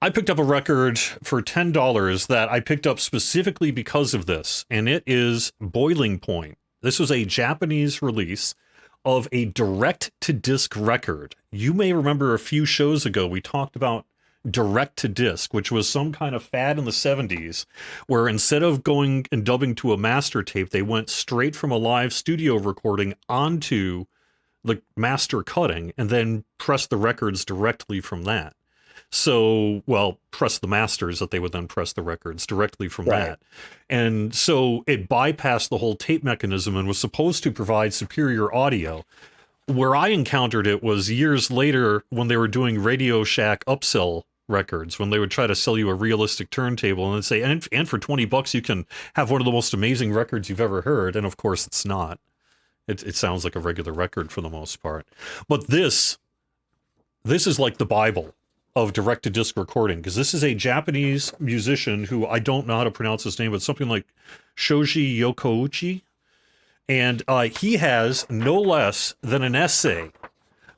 I picked up a record for $10 that I picked up specifically because of this, and it is Boiling Point. This was a Japanese release of a direct-to-disc record. You may remember a few shows ago we talked about direct-to-disc, which was some kind of fad in the 70s, where instead of going and dubbing to a master tape, they went straight from a live studio recording onto the master cutting and then pressed the records directly from that. So, well, press the masters that they would then press the records directly from that. And so it bypassed the whole tape mechanism and was supposed to provide superior audio. Where I encountered it was years later when they were doing Radio Shack upsell records, when they would try to sell you a realistic turntable and they'd say, and for $20 you can have one of the most amazing records you've ever heard. And of course it's not. It sounds like a regular record for the most part. But this is like the Bible of direct-to-disc recording, because this is a Japanese musician who I don't know how to pronounce his name, but something like Shoji Yokouchi. And he has no less than an essay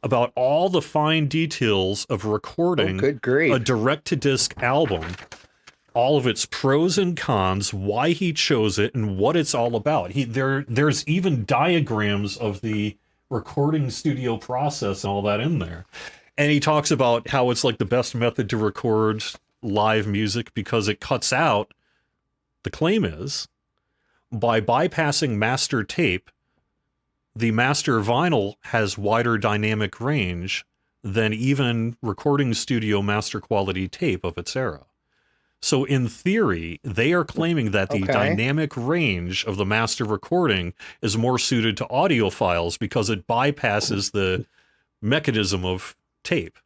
about all the fine details of recording a direct-to-disc album, all of its pros and cons, why he chose it, and what it's all about. There's even diagrams of the recording studio process and all that in there. And he talks about how it's like the best method to record live music because it cuts out, the claim is, by bypassing master tape, the master vinyl has wider dynamic range than even recording studio master quality tape of its era. So in theory, they are claiming that the dynamic range of the master recording is more suited to audiophiles because it bypasses the mechanism of tape.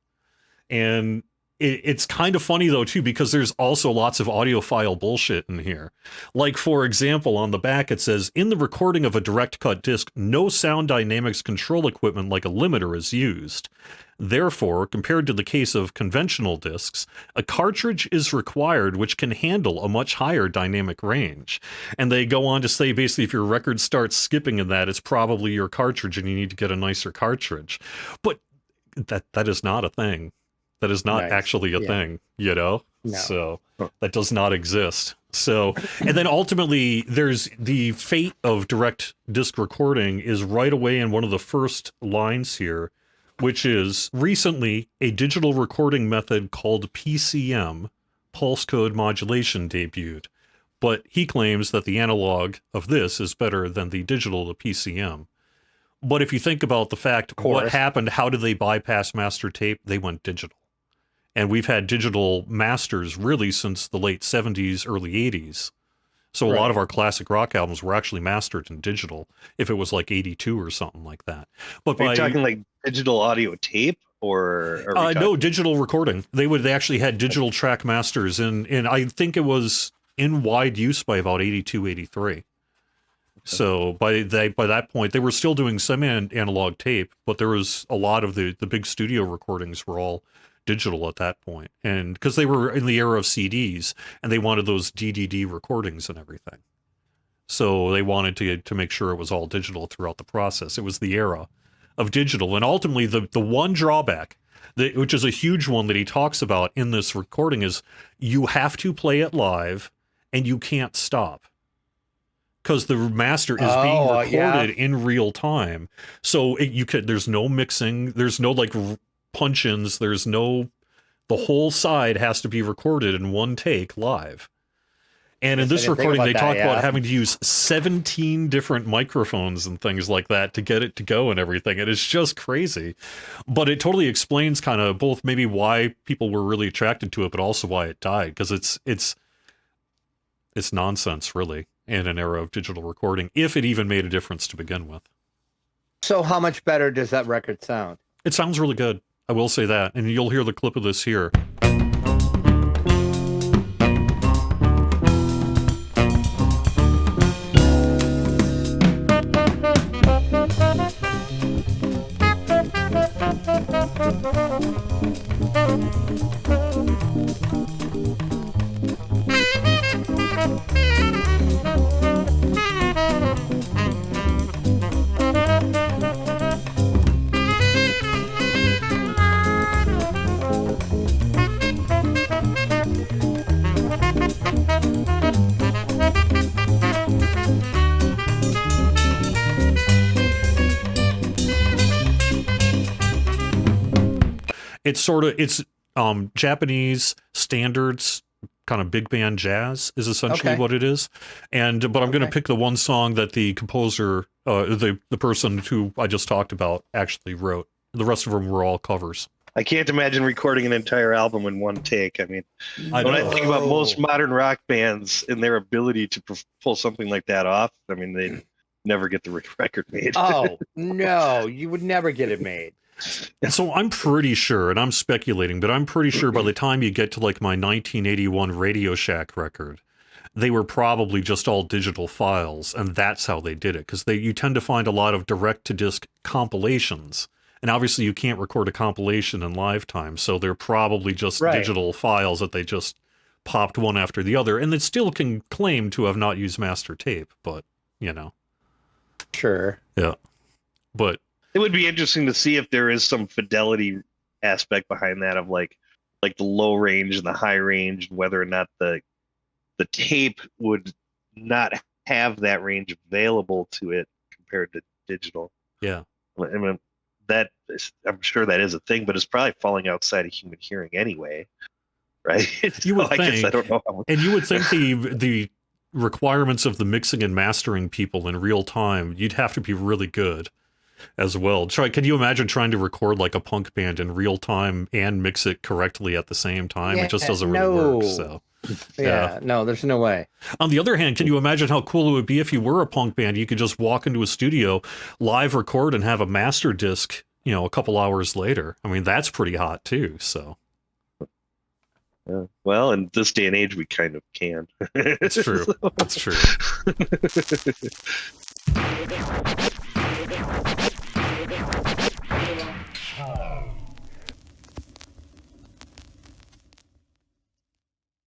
And it's kind of funny though too, because there's also lots of audiophile bullshit in here. Like, for example, on the back it says, in the recording of a direct cut disc, no sound dynamics control equipment like a limiter is used. Therefore, compared to the case of conventional discs, a cartridge is required which can handle a much higher dynamic range. And they go on to say, basically, if your record starts skipping in that, it's probably your cartridge and you need to get a nicer cartridge. But that is not a thing. That is not actually a thing, you know? No. So that does not exist. So, and then ultimately there's the fate of direct disc recording is right away in one of the first lines here, which is recently a digital recording method called PCM, pulse code modulation, debuted. But he claims that the analog of this is better than the digital to PCM. But if you think about the fact, what happened, how did they bypass master tape? They went digital. And we've had digital masters really since the late 70s, early 80s. So a lot of our classic rock albums were actually mastered in digital, if it was like 82 or something like that. But are you talking like digital audio tape or no, digital recording. They actually had digital track masters and I think it was in wide use by about 82, 83. So by that point, they were still doing some analog tape, but there was a lot of the big studio recordings were all digital at that point. And because they were in the era of CDs and they wanted those DDD recordings and everything. So they wanted to make sure it was all digital throughout the process. It was the era of digital. And ultimately, the one drawback, which is a huge one that he talks about in this recording, is you have to play it live and you can't stop. Because the master is being recorded in real time. So there's no mixing, there's no like punch-ins, the whole side has to be recorded in one take live. And in this recording, they talk about having to use 17 different microphones and things like that to get it to go and everything. And it's just crazy. But it totally explains kind of both maybe why people were really attracted to it, but also why it died. Because it's nonsense, really, in an era of digital recording, if it even made a difference to begin with. So how much better does that record sound? It sounds really good. I will say that. And you'll hear the clip of this here. It's Japanese standards, kind of big band jazz is essentially Okay. what it is. But I'm going to Okay. pick the one song that the composer, the person who I just talked about, actually wrote. The rest of them were all covers. I can't imagine recording an entire album in one take. I mean, I when I know. think about most modern rock bands and their ability to pull something like that off, I mean, they never get the record made. Oh no, you would never get it made. So I'm pretty sure, and I'm speculating, but I'm pretty sure by the time you get to like my 1981 Radio Shack record, they were probably just all digital files, and that's how they did it. Because you tend to find a lot of direct-to-disc compilations, and obviously you can't record a compilation in live time, so they're probably just Right. digital files that they just popped one after the other, and they still can claim to have not used master tape, but, you know. Sure. Yeah. But It would be interesting to see if there is some fidelity aspect behind that of like the low range and the high range, and whether or not the tape would not have that range available to it compared to digital. yeah. I mean, I'm sure that is a thing, but it's probably falling outside of human hearing anyway, right? You would I guess I think. don't know how much. And you would think the requirements of the mixing and mastering people in real time, you'd have to be really good as well. Can you imagine trying to record like a punk band in real time and mix it correctly at the same time? It just Yeah, doesn't really work. no. So Yeah, no, there's no way. on the other hand, can you imagine how cool it would be if you were a punk band? You could just walk into a studio, live record, and have a master disc, a couple hours later. I mean, that's pretty hot too. So Yeah. Well, in this day and age, we kind of can. it's true. It's true.